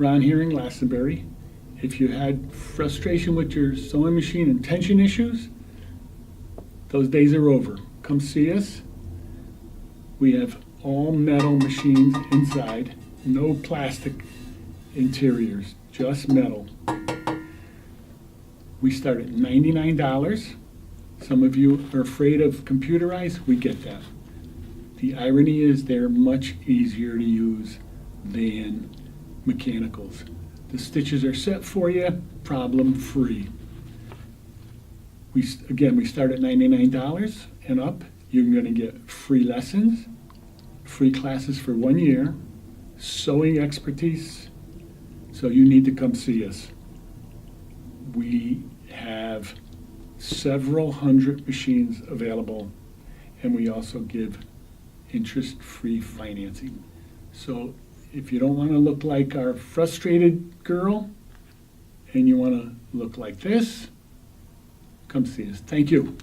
Ron here in Glastonbury. If you had frustration with your sewing machine and tension issues, those days are over. Come see us. We have all metal machines inside, no plastic interiors, just metal. We start at $99. Some of you are afraid of computerized, we get that. The irony is they're much easier to use than mechanicals. The stitches are set for you, problem free. We start at $99 and up. You're going to get free lessons, free classes for 1 year, sewing expertise, so you need to come see us. We have several hundred machines available, and we also give interest-free financing. So if you don't want to look like our frustrated girl and you want to look like this, come see us. Thank you.